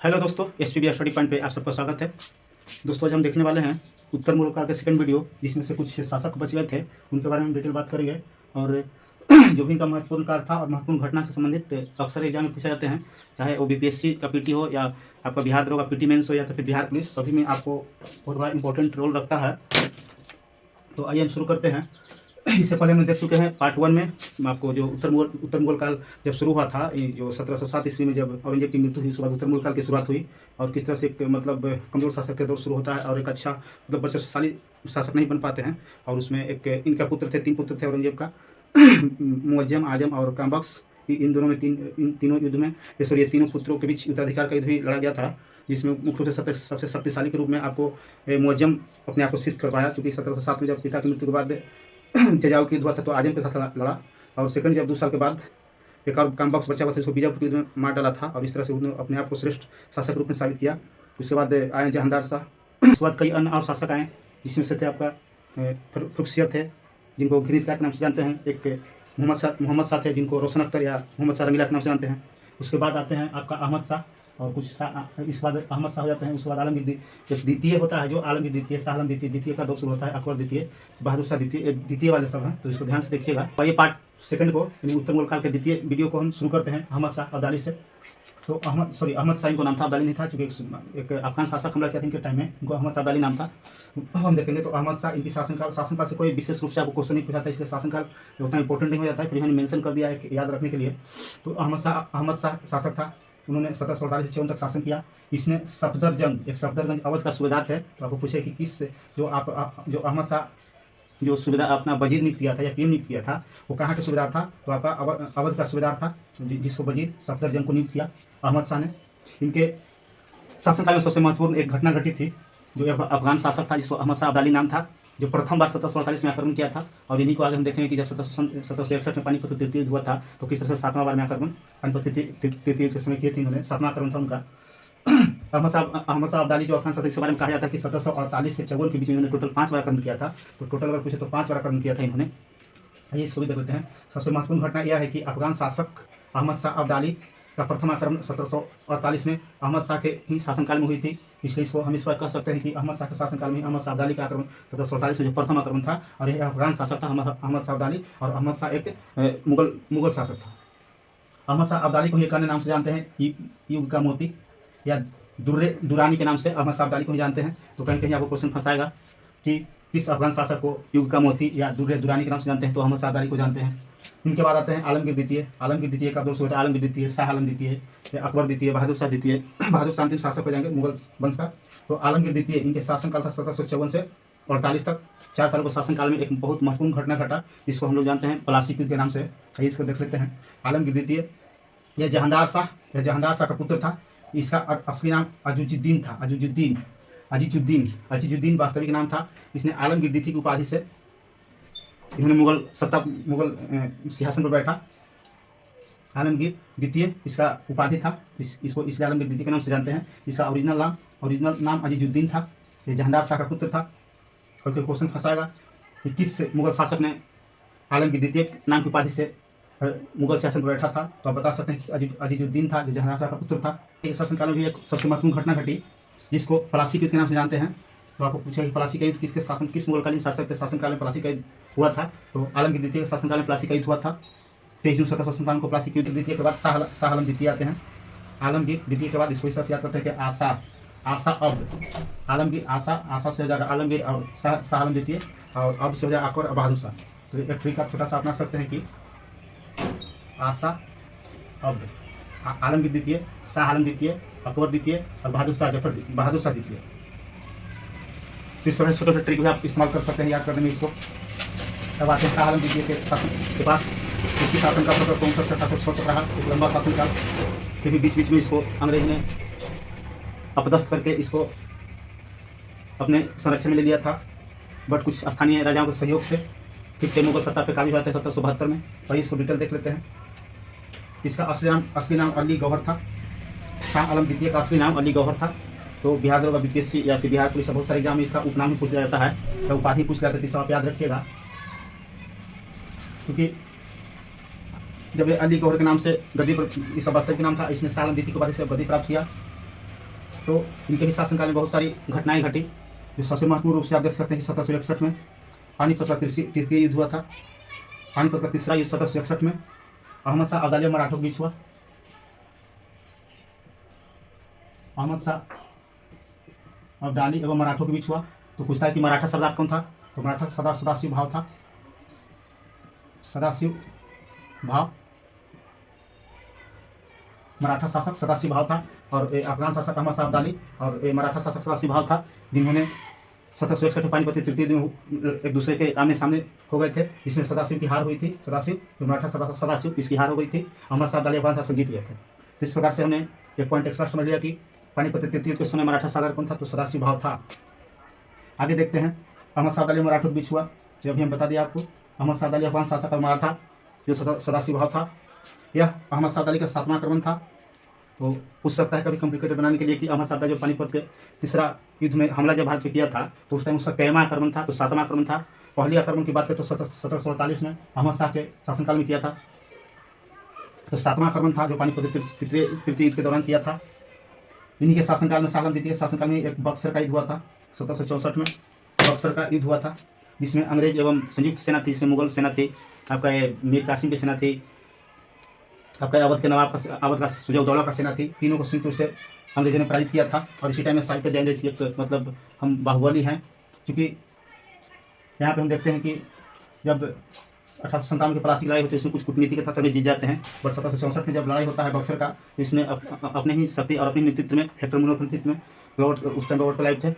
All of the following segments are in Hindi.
हेलो दोस्तों, एसपीबी स्टडी पॉइंट पे आप सबका स्वागत है। दोस्तों, आज हम देखने वाले हैं उत्तर मुल्क काल का सेकंड वीडियो, जिसमें से कुछ शासक बच गए थे, उनके बारे में हम डिटेल बात करेंगे। और जो भी इनका महत्वपूर्ण कार्य था और महत्वपूर्ण घटना से संबंधित अक्सर एग्जाम में पूछे जाते हैं, चाहे वो बीपीएससी का पीटी हो या आपका बिहार दरोगा पीटी मेंस हो या तो फिर बिहार पुलिस, सभी में आपको बहुत बड़ा इंपॉर्टेंट रोल रखता है। तो आइए हम शुरू करते हैं। इससे पहले हम देख चुके हैं पार्ट 1 में आपको जो उत्तर मुगल काल जब शुरू हुआ था, जो 1707 ईस्वी में जब औरंगजेब की मृत्यु हुई, उसके बाद उत्तर मुगल काल की शुरुआत हुई और किस तरह से एक मतलब कमजोर शासक का दौर शुरू होता है और एक अच्छा मतलब बलशाली शासक नहीं बन पाते हैं। और उसमें एक इनका पुत्र थे, 3 पुत्र थे औरंगजेब का, मुअज्जम, आजम और कामबख्श। इन दोनों में इन तीनों युद्ध में ये तीनों पुत्रों के बीच उत्तराधिकार का युद्ध भी लड़ा गया था, जिसमें मुख्य रूप से सबसे शक्तिशाली के रूप में आपको मुअज्जम अपने आप को सिद्ध कर पाया, क्योंकि 1707 में जब पिता की मृत्यु के बाद जजाऊ की युद्ध हुआ था तो आजम के साथ लड़ा। और सेकंड जब 2 साल के बाद एक और कामबख्श बचा हुआ था, उसको बीजापुर युद्ध में मार डाला था और इस तरह से उन्होंने अपने आप को श्रेष्ठ शासक रूप में साबित किया। उसके बाद आए जहांदार शाह, उसके बाद कई अन्य और शासक आए, जिसमें से थे आपका फरुखसियर थे, जिनको घिरित के नाम से जानते हैं। एक मोहम्मद शाह थे, जिनको रोशन अख्तर या मोहम्मद शाह रंगीला के नाम से जानते हैं। उसके बाद आते हैं आपका अहमद शाह, और कुछ इस बाद अहमद शाह हो जाते हैं। उसके बाद आलमगीर द्वितीय होता है, जो आलमगीर द्वितीय, शाह आलम द्वितीय का दौर शुरू होता है। अकबर द्वितीय, बहादुर शाह द्वितीय वाले सब हैं, तो इसको ध्यान से देखिएगा। और ये पार्ट सेकंड को, यानी उत्तर मुगल काल के द्वितीय वीडियो को हम शुरू करते हैं अहमद शाह अब्दाली से। तो अहमद शाह इनको नाम था, अब्दाली नहीं था, क्योंकि एक अफगान शासक हमला किया था इनके टाइम में, इनको अहमद शाह अब्दाली नाम था। हम देखेंगे तो अहमद शाह, इनकी शासनकाल से कोई विशेष रूप से आपको क्वेश्चन नहीं पूछाता, इसलिए शासनकाल उतना इंपॉर्टेंट नहीं हो जाता है, फिर मैंने मेंशन कर दिया है याद रखने के लिए। तो अहमद शाह शासक था, उन्होंने 1748 से 54 तक शासन किया। इसने सफदरगंज अवध का सूबेदार थे। तो आपको पूछे कि किस जो अहमद शाह जो सूबेदार अपना वजीर नियुक्त किया था या पीएम नियुक्त किया था, वो कहाँ का सूबेदार था? तो आपका अवध का सूबेदार था, जिसको वजीर सफदरजंग को नियुक्त किया अहमद शाह ने। इनके शासनकाल में सबसे महत्वपूर्ण एक घटना घटी थी, जो अफगान शासक था, जिसको अहमद शाह अब्दाली नाम था, जो प्रथम बार 1748 में आक्रमण किया था। और इन्हीं को आगे हम देखेंगे कि जब 1761 में पानीपत तृतीय युद्ध हुआ था, तो किस तरह से 7वां बार में आक्रमण पानीपत तृतीय युद्ध के समय किए थे उन्होंने, 7वां आक्रमण था उनका। अहमद शाह अब्दाली जो अफगान शासक, इसके बारे में कहा जाता है कि 1748 से 54 के बीच में इन्होंने टोटल 5 बार आक्रमण किया था। तो टोटल अगर पूछे तो 5 बार आक्रमण किया था इन्होंने। ये इसको भी देख लेते हैं। सबसे महत्वपूर्ण घटना यह है कि अफगान शासक अहमद शाह अब्दाली का प्रथम आक्रमण 1748 में अहमद शाह के ही शासनकाल में हुई थी, इसलिए इसको हम इस पर कह सकते हैं कि अहमद शाह के शासनकाल में अहमद शाह अब्दाली का आक्रमण 1748 में जो प्रथम आक्रमण था, और यह अफगान शासक था अहमद शाह अब्दाली, और अहमद शाह एक मुगल शासक था। अहमद शाह अब्दाली को ही एक अन्य नाम से जानते हैं, युग का मोती या दुरानी के नाम से अहमद शाह अब्दाली को ही जानते हैं। तो कहीं कहीं आपको क्वेश्चन फंसाएगा कि किस अफगान शासक को युग का मोती या दुरानी के नाम से जानते हैं, तो अहमद शाह अब्दाली को जानते हैं। इनके बाद आते हैं आलमगीर द्वितीय का दौर शुरू होता है। आलमगीर द्वितीय, शाह आलम द्वितीय, अकबर द्वितीय, बहादुर शाह द्वितीय। बहादुर शाह अंतिम शासक हो जाएंगे मुगल वंश का। तो आलमगीर द्वितीय, इनके शासनकाल था 1754 से 48 तक। 4 सालों के शासनकाल में एक बहुत महत्वपूर्ण घटना घटा, जिसको हम लोग जानते हैं प्लासी युद्ध के नाम से। इसको देख लेते हैं। आलमगीर द्वितीय, यह जहांदार शाह का पुत्र था। इसका असली नाम अजीजुद्दीन था। अजीजुद्दीन वास्तविक नाम था। इसने आलमगीर द्वितीय की उपाधि से इन्होंने मुगल सिंहासन पर बैठा। आलमगीर द्वितीय इसका उपाधि था, इसको इसलिए आलमगीर द्वितीय के नाम से जानते हैं। इसका ओरिजिनल नाम अजीजुद्दीन था। ये जहांदार शाह का पुत्र था। और कोई क्वेश्चन फंसाएगा कि किस मुगल शासक ने आलमगीर द्वितीय नाम की उपाधि से मुगल शासन पर बैठा था, तो आप बता सकते हैं कि अजीजुद्दीन था, जो जहांदार शाह का पुत्र था। इस शासनकाल में भी एक सबसे महत्वपूर्ण घटना घटी, जिसको प्लासी युद्ध के नाम से जानते हैं। तो आपको पूछा कि प्लासी का युद्ध किस मुगलकालीन शासक के शासनकाल में प्लासी का युद्ध हुआ था? तो आलमगीर द्वितीय के शासनकाल में प्लासी का युद्ध हुआ था। 23 जून 1757 को प्लासी युद्ध। द्वितीय के बाद शाह आलम द्वितीय आते हैं। आलमगीर द्वितीय के बाद इसको इस तरह से याद करते हैं कि आशा आलमगीर आशा से हो जाएगा आलमगीर, और शाह आलम द्वितीय, और अब से हो जाएगा अकबर और बहादुर शाह। तो एक ट्रिक आप छोटा सा अपना सकते हैं कि आशा अब्द, आलमगीर द्वितीय, शाह आलम द्वितीय, अकबर द्वितीय और बहादुर शाह द्वितीय। तो इस तरह छोटे छोटे ट्रिक भी आप इस्तेमाल कर सकते हैं याद करने में इसको। अब आते हैं शाह आलम द्वितीय के शासन के पास। इसकी शासन का 1764 तक रहा, एक लंबा शासनकाल। फिर भी बीच बीच में इसको अंग्रेज ने अपदस्थ करके इसको अपने संरक्षण में ले लिया था, बट कुछ स्थानीय राजाओं के सहयोग से फिर से मुगल सत्ता पे काबू हुआ था 1772 में। तो इसको डिटेल देख लेते हैं। इसका असली नाम अली गौहर था। शाह आलम द्वितीय का असली नाम अली गौहर था। तो बिहार दरोगा बीपीएससी या फिर बिहार पुलिस बहुत सारे एग्जाम में इसका उपनाम ही पूछ लिया जाता है, या उपाधि पूछ लिया जाता है। इस आप याद रखिएगा, क्योंकि जब ये अली गौहर के नाम से गद्दी पर, इस वास्तविक नाम था, इसने शाह आलम द्वितीय की उपाधि से गद्दी प्राप्त किया। तो इनके भी शासनकाल में बहुत सारी घटनाएं घटी, जो सबसे महत्वपूर्ण रूप से आप देख सकते हैं कि 1761 में पानीपत का तृतीय युद्ध हुआ था। पानीपत का तीसरा युद्ध 1761 में अहमद शाह अब्दाली और मराठों के बीच हुआ। अहमद शाह अब्दाली एवं मराठों के बीच हुआ। तो पूछता है कि मराठा सरदार कौन था, तो मराठा सरदार सदाशिव भाव था। सदाशिव भाव मराठा शासक सदाशिव भाव था, और अफगान शासक अहमद शाह अब्दाली, और मराठा शासक सदाशिव भाव था, जिन्होंने 1761 में पानीपत तृतीय दिन एक दूसरे के आमने सामने हो गए थे, जिसमें सदाशिव की हार हुई थी। सदाशिव तो मराठा सदाशिव इसकी हार हो गई थी। अहमद शाह अब्दाली अफगान शासक जीत गए थे। तो इस प्रकार से हमने एक पॉइंट एक्स्ट्रा समझ लिया कि पानीपत तृतीय युद्ध के समय मराठा सरदार कौन था, तो सदाशिव भाव था। आगे देखते हैं, अहमद शाह अब्दाली मराठों के बीच हुआ, जो अभी हम बता दिया आपको। अहमद शाह अब्दाली अफगान शासक और मराठा जो सदाशिव भाव था, यह अहमद शाह अब्दाली का 7वां आक्रमण था। तो पूछ सकता है कभी कॉम्प्लिकेटेड बनाने के लिए कि अहमद शाह अब्दाली जो पानीपत के तीसरा युद्ध में हमला जब भारत पे किया था, तो उस टाइम उसका कैमा आक्रमण था, तो 7वां आक्रमण था। पहली आक्रमण की बात करें तो 1748 में अहमद शाह के शासनकाल में किया था, तो 7वां आक्रमण था जो पानीपत तृतीय युद्ध के दौरान किया था। इन्हीं के शासनकाल में शाह आलम द्वितीय शासनकाल में एक बक्सर का युद्ध हुआ था। 1764 में बक्सर का युद्ध हुआ था, जिसमें अंग्रेज एवं संयुक्त सेना थी, जिसमें मुगल सेना थी, आपका ये मीर कासिम की सेना थी, आपका अवध के नवाब का अवध का सुजाउद्दौला का सेना थी। तीनों को संयुक्त रूप से अंग्रेजों ने पराजित किया था। और इसी टाइम में साहित्य दे अंग्रेज एक मतलब हम बाहुबली हैं, क्योंकि यहाँ पे हम देखते हैं कि जब 1857 की पलासी लड़ाई होती है, इसमें कुछ कूटनीति का था, तभी जीत जाते हैं। बट 1764 में जब लड़ाई होता है बक्सर का, तो इसमें अपने ही शक्ति और अपने नेतृत्व में, हेक्टर मुनरो के नेतृत्व में, उस टाइम रॉबर्ट क्लाइव थे,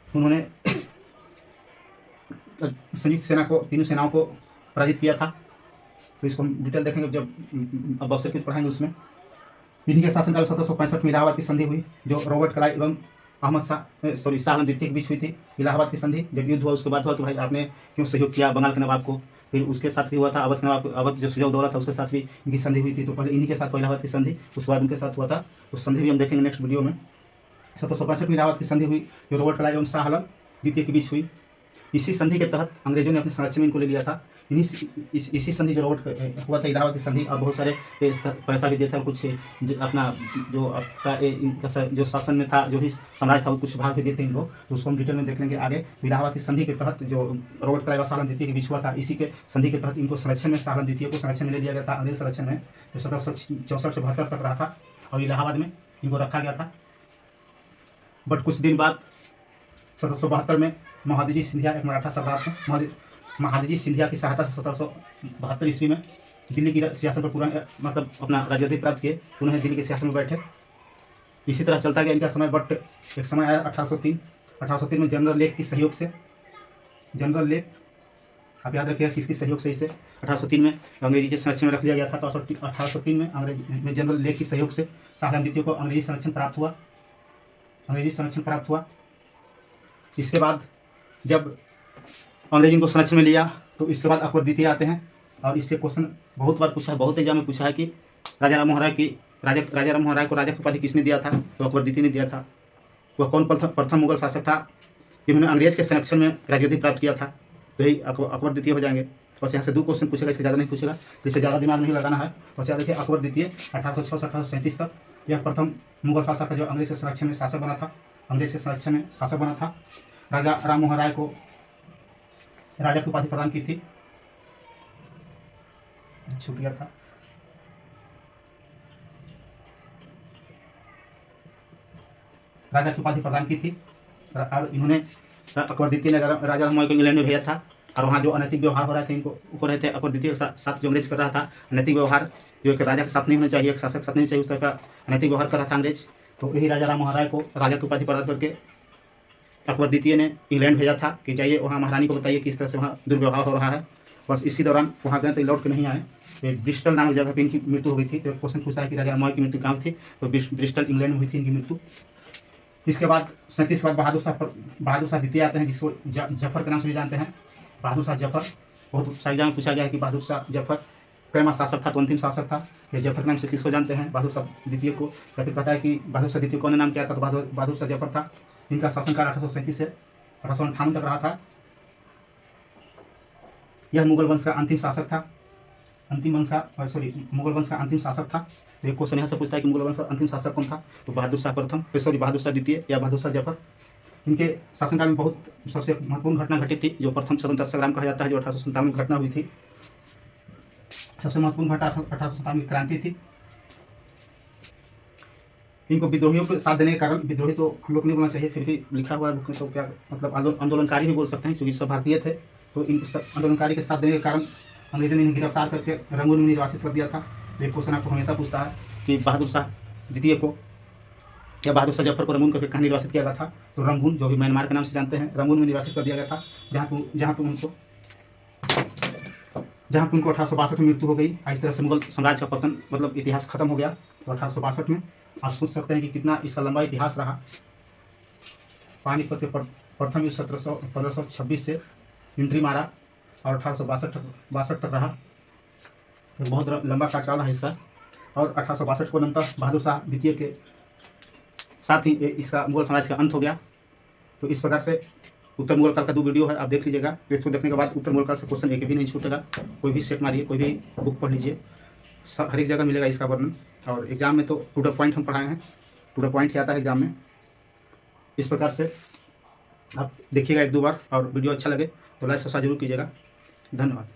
उन्होंने संयुक्त सेना को, तीनों सेनाओं को पराजित किया था। तो इसको हम डिटेल देखेंगे जब बक्सर की पढ़ाएंगे उसमें। इन्हीं के शासनकाल 1765 में इलाहाबाद की संधि हुई, जो रॉबर्ट क्लाइव एवं शाह आलम द्वितीय के बीच हुई थी। इलाहाबाद की संधि जब युद्ध हुआ, उसके बाद हुआ कि भाई आपने क्यों सहयोग किया बंगाल के नवाब को। फिर उसके साथ भी हुआ था अवध के नवाब, अवध जो सुजाउद्दौला था उसके साथ भी इनकी संधि हुई थी। तो पहले इन्हीं के साथ इलाहाबाद की संधि, उसके बाद उनके साथ हुआ था। तो संधि भी हम देखेंगे नेक्स्ट वीडियो में। 1765 में इलाहाबाद की संधि हुई, जो रॉबर्ट क्लाइव एवं शाह आलम द्वितीय के बीच हुई। इसी संधि के तहत अंग्रेजों ने अपने संरक्षण में इनको ले लिया था। इसी संधि जो रॉबर्ट हुआ था इलाहाबाद की संधि, और बहुत सारे पैसा भी दिया था, कुछ अपना जो आपका इनका जो शासन में था, जो भी साम्राज्य था, कुछ भाग भी दिए थे इनको। तो उसको हम डिटेल में देख लेंगे आगे। इलाहाबाद की संधि के तहत जो रॉबर्ट क्लाइव और शाह आलम द्वितीय के बीच हुआ था, इसी के संधि के तहत इनको संरक्षण में, शाह आलम द्वितीय को संरक्षण में ले लिया गया था, अंग्रेज संरक्षण में, जो 1764 से 72 तक रहा था, और इलाहाबाद में इनको रखा गया था। बट कुछ दिन बाद 1772 में महादजी सिंधिया एक मराठा सरदार थे, महादजी सिंधिया की सहायता से 1772 ईस्वी में दिल्ली की सियासत पर पूरा मतलब अपना राज्याधिपति प्राप्त किए। उन्होंने दिल्ली के सियासत में बैठे। इसी तरह चलता गया इनका समय। बट एक समय आया 1803 में जनरल लेक की सहयोग से, जनरल लेक आप याद रखिएगा किसकी सहयोग से, इसे 1803 में अंग्रेजी के संरक्षण में रख दिया गया था। तो 1803 में अंग्रेजी में जनरल लेक की सहयोग से शाह आलम द्वितीय को अंग्रेजी संरक्षण प्राप्त हुआ, अंग्रेजी संरक्षण प्राप्त हुआ। इसके बाद जब अंग्रेजी को संरक्षण में लिया, तो इसके बाद अकबर द्वितीय आते हैं। और इससे क्वेश्चन बहुत बार पूछा है, बहुत एग्जाम में पूछा है कि राजा राम मोहन राय को राजा की उपाधि किसने दिया था, तो अकबर द्वितीय ने दिया था। वह कौन प्रथम मुगल शासक था जिन्होंने अंग्रेज के संरक्षण में राज्याधिपति प्राप्त किया था, तो यही अकबर द्वितीय हो जाएंगे। बस यहाँ से 2 क्वेश्चन पूछेगा, इससे ज़्यादा नहीं पूछेगा, जिससे ज़्यादा दिमाग नहीं लगाना है। बस याद देखिए अकबर द्वितीय 1806 से 1837 तक, यह प्रथम मुगल शासक है जो अंग्रेज के संरक्षण में शासक बना था, अंग्रेज के संरक्षण में शासक बना था। राजा राम मोहन राय को राजा की उपाधि प्रदान की थी, छूट गया था। राजा की उपाधि प्रदान की थी। और इन्होंने अकबर द्वितीय ने राजा राम मोहन को इंग्लैंड में भेजा था, और वहाँ जो अनैतिक व्यवहार हो रहे थे इनको हो रहे थे, अकबर द्वितीय के साथ जो अंग्रेज कर रहा था अनैतिक व्यवहार, जो एक राजा के साथ नहीं होना चाहिए, एक शासक के साथ नहीं चाहिए, उस तरह का अनैतिक व्यवहार कर रहा था अंग्रेज। तो यही राजा राम मोहन राय को राजा की उपाधि प्रदान करके अकबर द्वितीय ने इंग्लैंड भेजा था कि जाइए वहाँ महारानी को बताइए किस तरह से वहाँ दुर्व्यवहार हो रहा है। बस इसी दौरान वहाँ गए तो लौट के नहीं आए। ब्रिस्टल नामक जगह पर इनकी मृत्यु हो गई थी। तो क्वेश्चन पूछता है कि राजा राम मोहन की मृत्यु कहाँ थी, तो ब्रिस्टल इंग्लैंड में हुई थी इनकी मृत्यु। इसके बाद 37 बाद बहादुर शाह द्वितीय आते हैं, जिसको जफर के नाम से भी जानते हैं। बहादुर शाह जफर बहुत सारी जगह पूछा गया है कि बहादुर शाह जफर कैमा शासक था, तो अंतिम शासक था। ये जफर के नाम से किसको जानते हैं, बहादुर शाह द्वितीय को। या फिर कहता है कि बहादुर शाह द्वितीय कौन नाम क्या था, तो बहादुर शाह जफर था। इनका शासनकाल 1837 से 1858 तक रहा था। यह मुगल वंश का अंतिम शासक था, मुगल वंश का अंतिम शासक था। तो एक क्वेश्चन यहाँ से पूछता है कि मुगल वंश का अंतिम शासक कौन था? तो बहादुर शाह प्रथम, सॉरी बहादुर शाह द्वितीय या बहादुर शाह जफर। इनके शासनकाल में बहुत सबसे महत्वपूर्ण घटना घटित थी, जो प्रथम स्वतंत्रता संग्राम कहा जाता है, जो 1857 में घटना हुई थी। सबसे महत्वपूर्ण घटना 1857 की क्रांति थी। इनको विद्रोहियों के साथ देने के कारण, विद्रोही तो हम लोग नहीं बोलना चाहिए, फिर भी लिखा हुआ है बुक में, तो क्या मतलब आंदोलनकारी भी बोल सकते हैं, क्योंकि सब भारतीय थे। तो इन आंदोलनकारी के साथ देने के कारण अंग्रेजों ने इन्हें गिरफ्तार करके रंगून में निर्वासित कर दिया था। तो एक क्वेश्चन आपको हमेशा पूछता है कि बहादुर शाह द्वितीय को या बहादुर शाह जफर को रंगून करके कहाँ निर्वासित किया गया था? तो रंगून, जो भी म्यांमार के नाम से जानते हैं, रंगून में निर्वासित कर दिया गया था, जहाँ पे उनको 1862 में मृत्यु हो गई। इस तरह से मुगल साम्राज्य का पतन, मतलब इतिहास खत्म हो गया। तो 1862 में आप सोच सकते हैं कि कितना इसका लंबा इतिहास रहा। पानीपत के प्रथम युद्ध 1526 से एंट्री मारा और 1862 तक रहा। तो बहुत लंबा कार्यकाल है इसका। और 1862 को अनंतर बहादुर शाह द्वितीय के साथ ही इसका मुगल साम्राज्य का अंत हो गया। तो इस प्रकार से उत्तर मुगल काल का 2 वीडियो है, आप देख लीजिएगा। इसको देखने के बाद उत्तर मुगल काल से क्वेश्चन एक भी नहीं छूटेगा। कोई भी सेट मारिए, कोई भी बुक पढ़ लीजिए, हर एक जगह मिलेगा इसका वर्णन। और एग्जाम में तो टू द पॉइंट हम पढ़ाए हैं, टू द पॉइंट ही आता है एग्जाम में। इस प्रकार से आप देखिएगा 1-2 बार, और वीडियो अच्छा लगे तो लाइक सब्सक्राइब जरूर कीजिएगा। धन्यवाद।